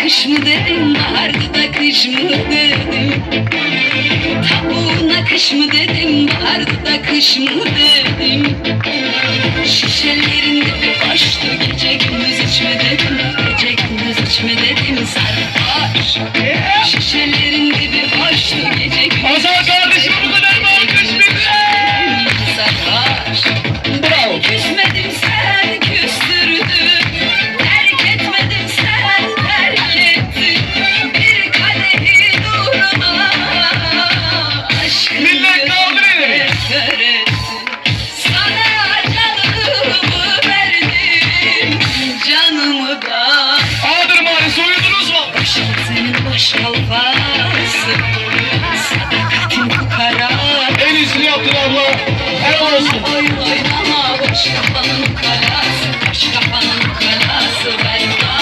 Kış mı dedim, bahardı da kış mı dedim. Tavuğuna kış mı dedim, bahardı da kış mı dedim. Şişelerinde bir baştı, gece gündüz içme dedim. Gece gündüz içme dedim, sarhoş. Şişelerinde bir baştı, gece gündüz. Hasan kardeşim bu kadar mı alkışlayacak? Sarhoş. Bravo. Küsmedim, sen küstürdün. Terk etmedim, sen terk ettin. Bir kadehi uğruna aşkın Millet kaldır elleri. gözüne ettin. Sana canımı verdim, canımı da. Ağdır mahallesi uyudunuz mu? Başım senin baş kalfası, sadakatin fukara. En iyisini yaptın abla. Helal olsun. Oyun oynama, boş kafanın kalası, boş kafanın kalası.